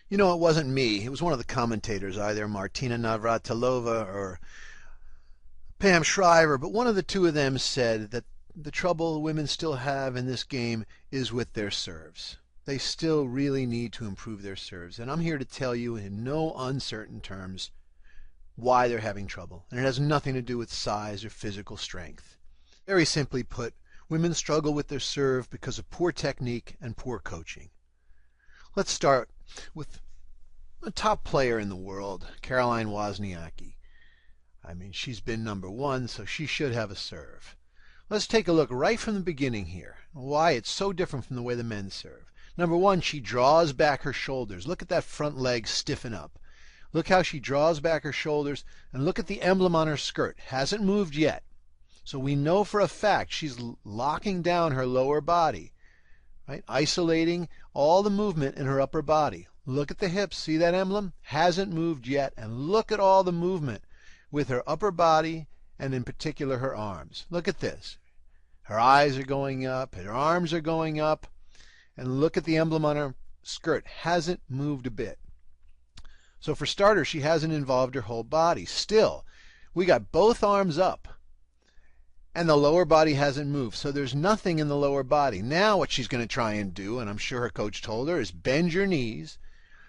You know, it wasn't me. It was one of the commentators, either Martina Navratilova or Pam Shriver, but one of the two of them said that the trouble women still have in this game is with their serves. They still really need to improve their serves. And I'm here to tell you in no uncertain terms why they're having trouble. And it has nothing to do with size or physical strength. Very simply put, women struggle with their serve because of poor technique and poor coaching. Let's start with a top player in the world, Caroline Wozniacki. I mean, she's been number one, so she should have a serve. Let's take a look right from the beginning here, why it's so different from the way the men serve. Number one, she draws back her shoulders. Look at that front leg stiffen up. Look how she draws back her shoulders, and look at the emblem on her skirt. Hasn't moved yet. So we know for a fact she's locking down her lower body, right? Isolating all the movement in her upper body. Look at the hips. See that emblem? Hasn't moved yet. And look at all the movement with her upper body and in particular her arms. Look at this. Her eyes are going up, her arms are going up, and look at the emblem on her skirt. Hasn't moved a bit. So for starters, she hasn't involved her whole body. Still, we got both arms up, and the lower body hasn't moved. So there's nothing in the lower body. Now what she's going to try and do, and I'm sure her coach told her, is bend your knees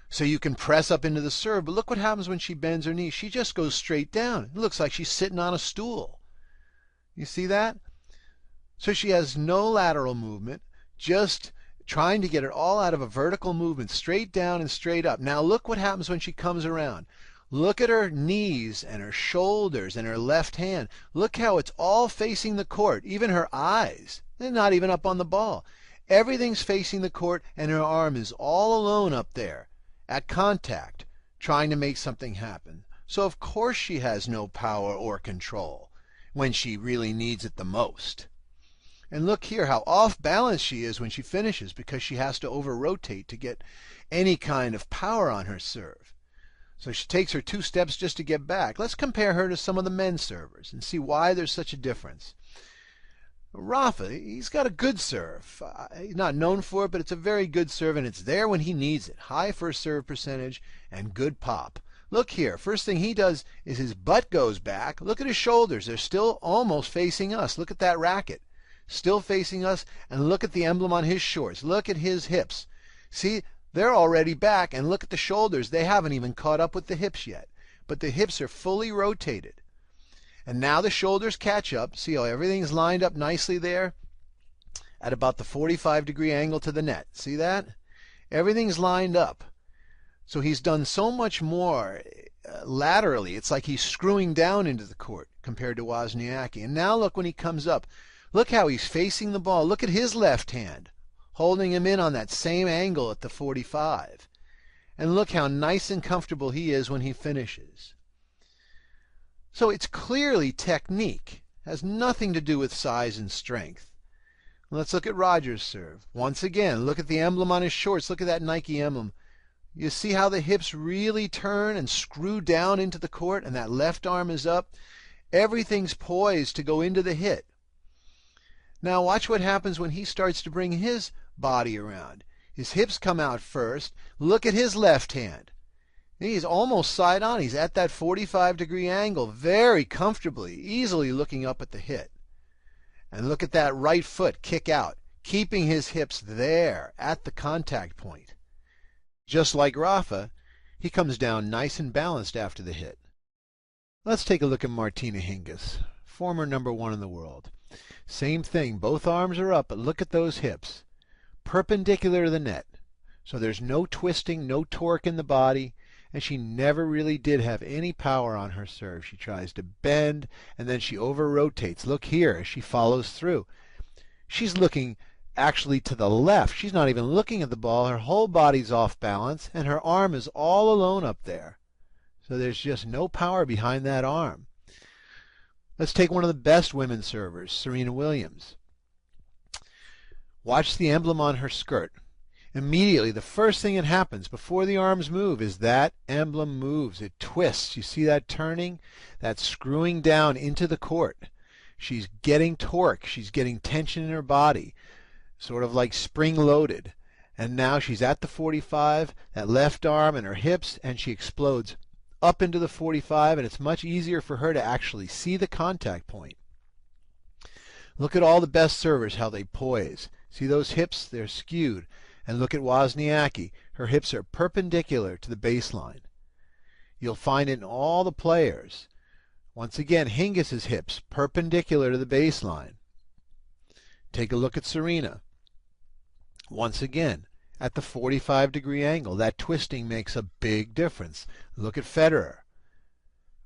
so you can press up into the serve. But look what happens when she bends her knees. She just goes straight down. It looks like she's sitting on a stool. You see that? So she has no lateral movement, just trying to get it all out of a vertical movement, straight down and straight up. Now look what happens when she comes around. Look at her knees and her shoulders and her left hand. Look how it's all facing the court, even her eyes. They're not even up on the ball. Everything's facing the court, and her arm is all alone up there at contact, trying to make something happen. So of course she has no power or control when she really needs it the most. And look here how off balance she is when she finishes, because she has to over-rotate to get any kind of power on her serve. So she takes her 2 steps just to get back. Let's compare her to some of the men's servers and see why there's such a difference. Rafa, he's got a good serve. He's not known for it, but it's a very good serve, and it's there when he needs it. High first serve percentage and good pop. Look here. First thing he does is his butt goes back. Look at his shoulders. They're still almost facing us. Look at that racket. Still facing us, and look at the emblem on his shorts. Look at his hips. See, they're already back, and look at the shoulders. They haven't even caught up with the hips yet, but the hips are fully rotated. And now the shoulders catch up. See how everything's lined up nicely there at about the 45-degree angle to the net. See that? Everything's lined up. So he's done so much more laterally. It's like he's screwing down into the court compared to Wozniacki. And now look when he comes up. Look how he's facing the ball. Look at his left hand, holding him in on that same angle at the 45. And look how nice and comfortable he is when he finishes. So it's clearly technique. It has nothing to do with size and strength. Let's look at Roger's serve. Once again, look at the emblem on his shorts. Look at that Nike emblem. You see how the hips really turn and screw down into the court, and that left arm is up? Everything's poised to go into the hit. Now watch what happens when he starts to bring his body around. His hips come out first. Look at his left hand. He's almost side on. He's at that 45-degree angle very comfortably, easily looking up at the hit. And look at that right foot kick out, keeping his hips there at the contact point. Just like Rafa, he comes down nice and balanced after the hit. Let's take a look at Martina Hingis, former number 1 in the world. Same thing, both arms are up, but look at those hips. Perpendicular to the net. So there's no twisting, no torque in the body, and she never really did have any power on her serve. She tries to bend, and then she over-rotates. Look here as she follows through. She's looking actually to the left. She's not even looking at the ball. Her whole body's off balance, and her arm is all alone up there. So there's just no power behind that arm. Let's take one of the best women's servers, Serena Williams. Watch the emblem on her skirt. Immediately, the first thing that happens before the arms move is that emblem moves. It twists. You see that turning? That's screwing down into the court. She's getting torque. She's getting tension in her body, sort of like spring-loaded. And now she's at the 45, that left arm and her hips, and she explodes up into the 45, and it's much easier for her to actually see the contact point. Look at all the best servers, how they poise. See those hips? They're skewed. And look at Wozniacki. Her hips are perpendicular to the baseline. You'll find it in all the players. Once again, Hingis' hips perpendicular to the baseline. Take a look at Serena. Once again, at the 45-degree angle. That twisting makes a big difference. Look at Federer.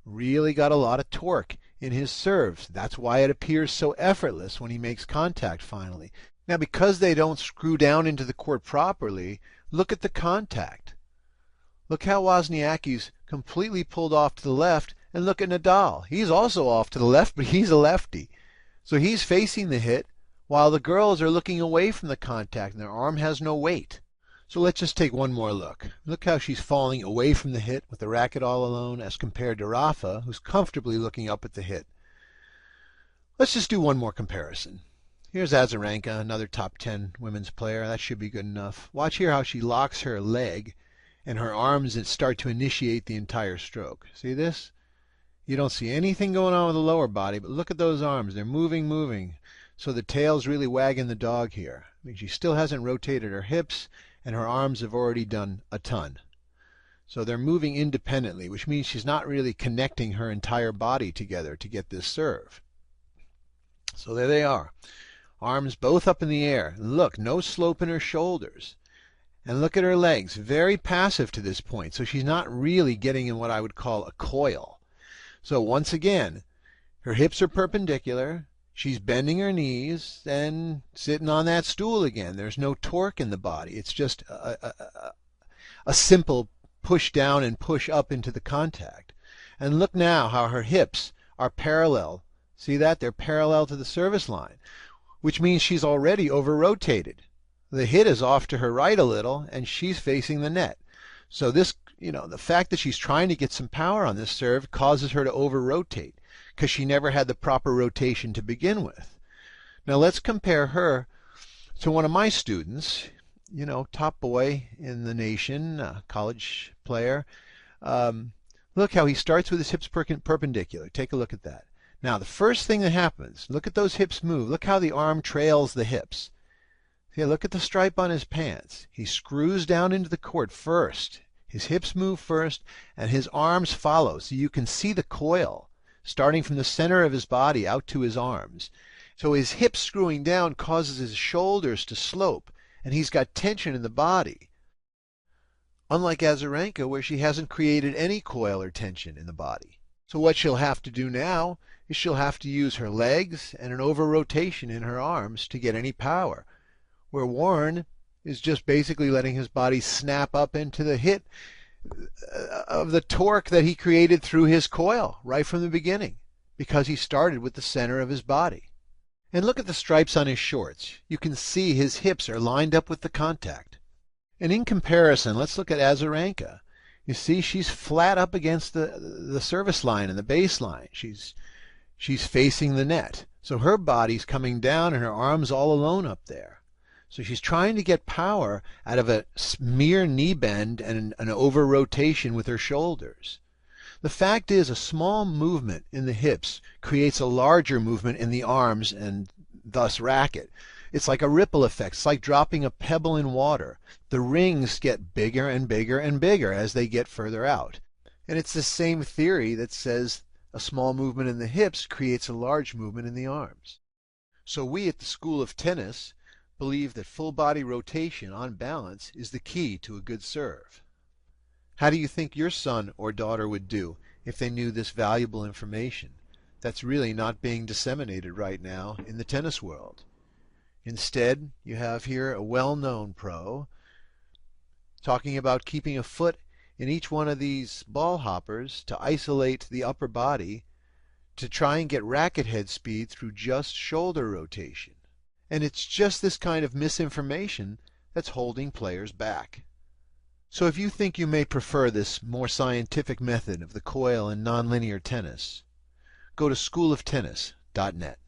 Really got a lot of torque in his serves. That's why it appears so effortless when he makes contact finally. Now, because they don't screw down into the court properly, look at the contact. Look how Wozniacki's completely pulled off to the left, and look at Nadal. He's also off to the left, but he's a lefty. So he's facing the hit, while the girls are looking away from the contact, and their arm has no weight. So let's just take one more look. Look how she's falling away from the hit with the racket all alone as compared to Rafa, who's comfortably looking up at the hit. Let's just do one more comparison. Here's Azarenka, another top 10 women's player. That should be good enough. Watch here how she locks her leg and her arms start to initiate the entire stroke. See this? You don't see anything going on with the lower body, but look at those arms. They're moving. So the tail's really wagging the dog here. I mean, she still hasn't rotated her hips, and her arms have already done a ton. So they're moving independently, which means she's not really connecting her entire body together to get this serve. So there they are. Arms both up in the air. Look, no slope in her shoulders. And look at her legs, very passive to this point. So she's not really getting in what I would call a coil. So once again, her hips are perpendicular. She's bending her knees and sitting on that stool again. There's no torque in the body. It's just a simple push down and push up into the contact. And look now how her hips are parallel. See that? They're parallel to the service line, which means she's already over-rotated. The hit is off to her right a little, and she's facing the net. So this, the fact that she's trying to get some power on this serve causes her to over-rotate, because she never had the proper rotation to begin with. Now let's compare her to one of my students, top boy in the nation, college player. Look how he starts with his hips perpendicular. Take a look at that. Now the first thing that happens, look at those hips move. Look how the arm trails the hips. See, look at the stripe on his pants. He screws down into the court first. His hips move first, and his arms follow. So you can see the coil starting from the center of his body out to his arms. So his hips screwing down causes his shoulders to slope, and he's got tension in the body. Unlike Azarenka, where she hasn't created any coil or tension in the body. So what she'll have to do now is she'll have to use her legs and an over-rotation in her arms to get any power, where Warren is just basically letting his body snap up into the hit of the torque that he created through his coil right from the beginning, because he started with the center of his body. And look at the stripes on his shorts. You can see his hips are lined up with the contact. And in comparison, let's look at Azarenka. You see, she's flat up against the service line and the baseline. She's facing the net. So her body's coming down and her arms all alone up there. So she's trying to get power out of a mere knee bend and an over-rotation with her shoulders. The fact is, a small movement in the hips creates a larger movement in the arms and thus racket. It's like a ripple effect. It's like dropping a pebble in water. The rings get bigger and bigger and bigger as they get further out. And it's the same theory that says a small movement in the hips creates a large movement in the arms. So we at the School of Tennis believe that full body rotation on balance is the key to a good serve. How do you think your son or daughter would do if they knew this valuable information that's really not being disseminated right now in the tennis world? Instead, you have here a well-known pro talking about keeping a foot in each one of these ball hoppers to isolate the upper body to try and get racket head speed through just shoulder rotation. And it's just this kind of misinformation that's holding players back. So if you think you may prefer this more scientific method of the coil and nonlinear tennis, go to schooloftennis.net.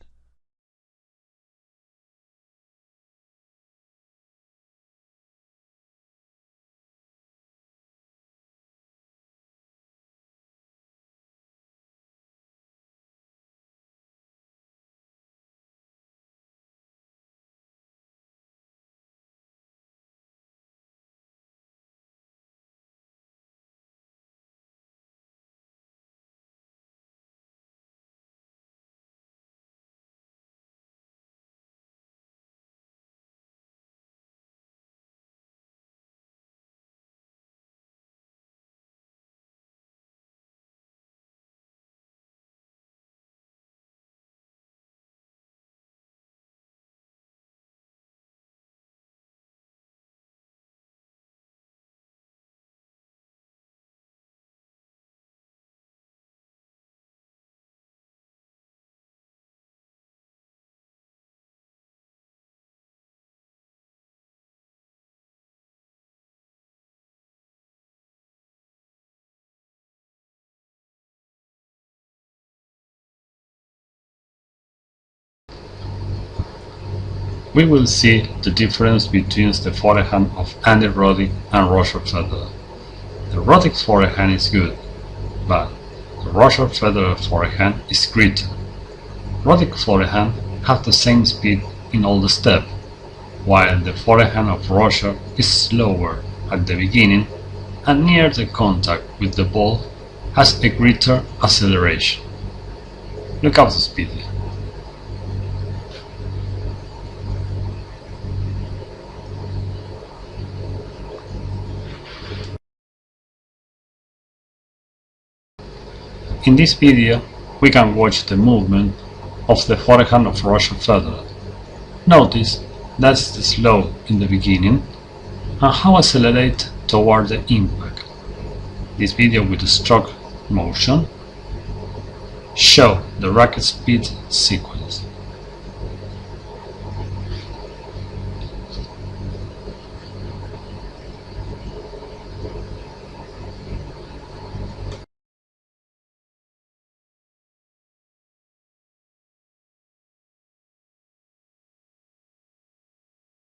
we will see the difference between the forehand of Andy Roddick and Roger Federer. The Roddick forehand is good, but the Roger Federer forehand is gritty. Roddick forehand has the same speed in all the steps, while the forehand of Roger is slower at the beginning and near the contact with the ball has a greater acceleration. Look at this video. In this video, we can watch the movement of the forehand of Roger Federer. Notice that's slow in the beginning and how accelerate toward the impact. This video with the stroke motion show the racket speed sequence.